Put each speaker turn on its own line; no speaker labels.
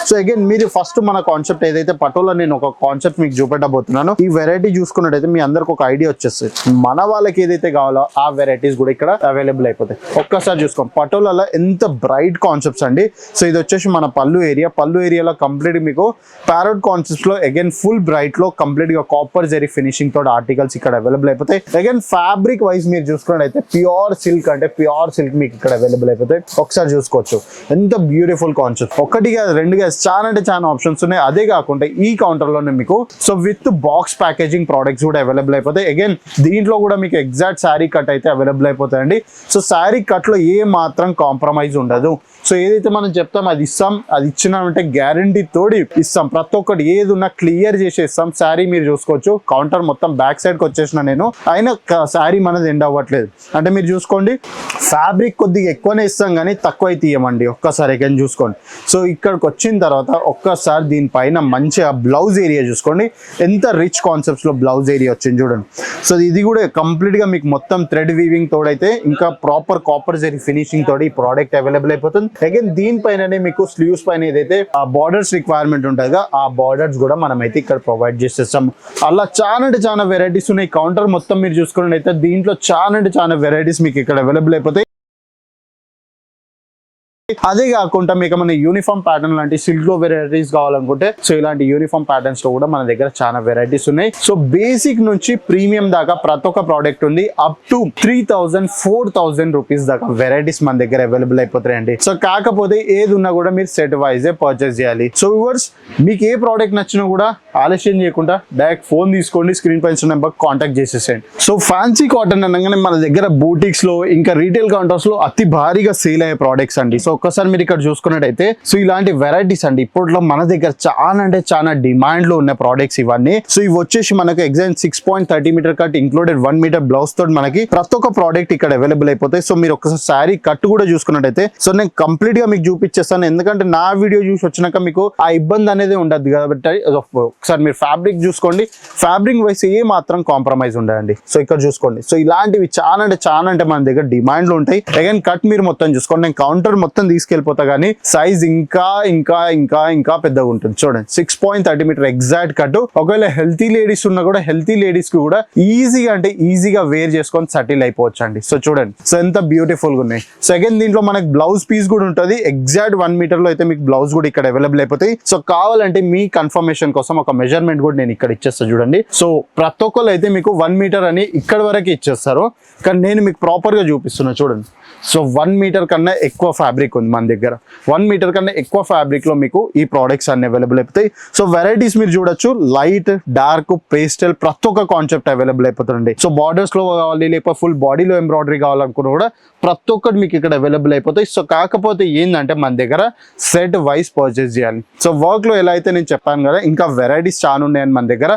So again మీరు first మన concept ఏదైతే పటోలా నేను ఒక కాన్సెప్ట్ మీకు చూపెట్టబోతున్నాను. ఈ వెరైటీ చూసుకున్నట్టయితే మీ అందరికి ఒక ఐడియా వచ్చేస్తుంది. మన వాళ్ళకి ఏదైతే కావాలో ఆ వెరైటీస్ కూడా ఇక్కడ అవైలబుల్ అయిపోతాయి. ఒక్కసారి చూసుకోండి పటోలాలో ఎంత బ్రైట్ కాన్సెప్ట్స్ అండి. సో ఇది వచ్చేసి మన పళ్ళు ఏరియాలో కంప్లీట్ మీకు ప్యారెట్ కాన్సెప్ట్స్ లో అగైన్ ఫుల్ బ్రైట్ లో కంప్లీట్ గా కాపర్ జెరీ ఫినిషింగ్ తోటి ఆర్టికల్స్ ఇక్కడ అవైలబుల్ అయిపోతాయి. అగైన్ ఫ్యాబ్రిక్ వైజ్ మీరు చూసుకున్నట్టయితే ప్యూర్ సిల్క్ మీకు ఇక్కడ అవైలబుల్ అయిపోతాయి. ఒకసారి చూసుకోవచ్చు ఎంత బ్యూటిఫుల్ కాన్సెప్ట్. ఒకటిగా రెండుగా చాలా అంటే చాలా ఆప్షన్స్ ఉన్నాయి. అదే కాకుండా ఈ కౌంటర్ లోనే మీకు so with box packaging products కూడా అవైలబుల్ అయిపోతాయి. అగైన్ దీంట్లో కూడా మీకు ఎగ్జాక్ట్ శారీ కట్ అయితే అవైలబుల్ అయిపోతాయండి. సో శారీ కట్ లో ఏ మాత్రం కాంప్రమైజ్ ఉండదు. సో ఏదైతే మనం చెప్తాం అది ఇస్తాం, అది ఇచ్చినామంటే గ్యారంటీ తోడి ఇస్తాం. ప్రతి ఒక్కటి ఏది ఉన్నా క్లియర్ చేసేస్తాం. శారీ మీరు చూసుకోవచ్చు కౌంటర్ మొత్తం బ్యాక్ సైడ్ కి వచ్చేసిన నేను అయినా శారీ మనది ఎండ్ అవ్వట్లేదు. అంటే మీరు చూసుకోండి ఫ్యాబ్రిక్ కొద్దిగా ఎక్కువనే ఇస్తాం కానీ తక్కువ అయితే ఇవ్వమండి. ఒక్కసారి అగైన్ చూసుకోండి. సో ఇక్కడికి వచ్చిన తర్వాత ఒక్కసారి దీనిపైన మంచిగా బ్లౌజ్ ఏరియా చూసుకోండి ఎంత రిచ్ కాన్సెప్ట్స్ లో బ్లౌజ్ ఏరియా వచ్చింది చూడండి. సో ఇది కూడా కంప్లీట్ గా మీకు మొత్తం థ్రెడ్ వీవింగ్ తోడైతే ఇంకా ప్రాపర్ కాపర్ జెరీ ఫినిషింగ్ తోటి ఈ ప్రోడక్ట్ అవైలబుల్ అయిపోతుంది. అగైన్ దీనిపైననే మీకు స్లీవ్స్ పైన ఏదైతే ఆ బార్డర్స్ రిక్వైర్మెంట్ ఉంటుందో ఆ బార్డర్స్ కూడా మనం అయితే ఇక్కడ ప్రొవైడ్ చేసేస్తాం. అలా చాలా అంటే చాలా వెరైటీస్ ఉన్నాయి. కౌంటర్ మొత్తం మీరు చూసుకున్నట్టయితే దీంట్లో చాలా అంటే చాలా వెరైటీస్ మీకు ఇక్కడ అవైలబుల్ అయిపోతాయి. అదే కాకుండా మీకు మన యూనిఫామ్ ప్యాటర్న్ లాంటి సిల్క్ లో వెరైటీస్ కావాలనుకుంటే సో ఇలాంటి యూనిఫామ్ ప్యాటర్న్స్ లో కూడా మన దగ్గర చాలా వెరైటీస్ ఉన్నాయి. సో బేసిక్ నుంచి ప్రీమియం దాకా ప్రతి ఒక్క ప్రోడక్ట్ ఉంది. అప్ టు 3000-4000 రూపీస్ దాకా వెరైటీస్ మన దగ్గర అవైలబుల్ అయిపోతాయండి. సో కాకపోతే ఏది ఉన్నా కూడా మీరు సెట్ వైజ్ పర్చేస్ చేయాలి. సో వ్యూవర్స్ మీకు ఏ ప్రోడక్ట్ నచ్చినా కూడా ఆలస్యం చేయకుండా డైరెక్ట్ ఫోన్ తీసుకోండి, స్క్రీన్ పైన నెంబర్ కాంటాక్ట్ చేసేసేయండి. సో ఫ్యాన్సీ కాటన్ అనగానే మన దగ్గర బూటిక్స్ లో ఇంకా రీటైల్ కౌంటర్స్ లో అతి భారీగా సేల్ అయ్యే ప్రోడక్ట్స్ అండి. సో ఒక్కసారి మీరు ఇక్కడ చూసుకున్నట్టయితే సో ఇలాంటి వెరైటీస్ అండి ఇప్పట్లో మన దగ్గర చాలా అంటే చాలా డిమాండ్ లో ఉన్న ప్రోడక్ట్స్ ఇవన్నీ. సో ఇవి వచ్చేసి మనకు exact 6.30 metre cut included 1 metre blouse తోటి మనకి ప్రతి ఒక్క ప్రోడక్ట్ ఇక్కడ అవైలబుల్ అయిపోతాయి. సో మీరు ఒకసారి శారీ కట్ కూడా చూసుకున్నట్టయితే సో నేను కంప్లీట్ గా మీకు చూపించేస్తాను. ఎందుకంటే నా వీడియో చూసి వచ్చినాక మీకు ఆ ఇబ్బంది అనేది ఉండదు కాబట్టి ఒకసారి మీరు ఫ్యాబ్రిక్ చూసుకోండి. ఫ్యాబ్రిక్ వైస్ ఏ మాత్రం కాంప్రమైజ్ ఉండదండి. సో ఇక్కడ చూసుకోండి. సో ఇలాంటివి చాలా అంటే మన దగ్గర డిమాండ్ లో ఉంటాయి. అగైన్ కట్ మీరు మొత్తం చూసుకోండి. నేను కౌంటర్ మొత్తం తీసుకెళ్ళిపోతా కానీ సైజ్ ఇంకా పెద్దగా ఉంటుంది. చూడండి 6.30 మీటర్ ఎగ్జాక్ట్ కట్. ఒకవేళ హెల్తీ లేడీస్ ఉన్నా కూడా హెల్తీ లేడీస్ కి కూడా ఈజీగా వేర్ చేసుకొని సటిల్ అయిపోవచ్చు అండి. సో చూడండి సో ఎంత బ్యూటిఫుల్ గా ఉన్నాయి. సెకండ్ దీంట్లో మనకి బ్లౌజ్ పీస్ కూడా ఉంటుంది. ఎగ్జాక్ట్ 1 మీటర్ లో అయితే మీకు బ్లౌజ్ కూడా ఇక్కడ అవైలబుల్ అయిపోతాయి. సో కావాలంటే మీ కన్ఫర్మేషన్ కోసం ఒక మెజర్మెంట్ కూడా నేను ఇక్కడ ఇచ్చేస్తా చూడండి. సో ప్రతి ఒక్కరు అయితే మీకు 1 మీటర్ అని ఇక్కడ వరకు ఇచ్చేస్తారు కానీ నేను మీకు ప్రాపర్ గా చూపిస్తున్నా చూడండి. సో 1 మీటర్ కన్నా ఎక్కువ ఫ్యాబ్రిక్ ఉంది మన దగ్గర. 1 మీటర్ కన్నా ఎక్కువ ఫ్యాబ్రిక్ లో మీకు ఈ ప్రోడక్ట్స్ అన్ని అవైలబుల్ అయిపోతాయి. సో వెరైటీస్ మీరు చూడొచ్చు లైట్ డార్క్ పేస్టల్ ప్రతి ఒక్క కాన్సెప్ట్ అవైలబుల్ అయిపోతుంది. సో బార్డర్స్ లో కావాలి లేకపోతే ఫుల్ బాడీలో ఎంబ్రాయిడరీ కావాలనుకున్నా కూడా ప్రతి ఒక్కటి మీకు ఇక్కడ అవైలబుల్ అయిపోతాయి. సో కాకపోతే ఏంటంటే మన దగ్గర సెట్ వైజ్ పర్చేస్ చేయాలి. సో వర్క్ లో ఎలా అయితే నేను చెప్పాను కదా ఇంకా వెరైటీస్ చాలా ఉన్నాయని మన దగ్గర.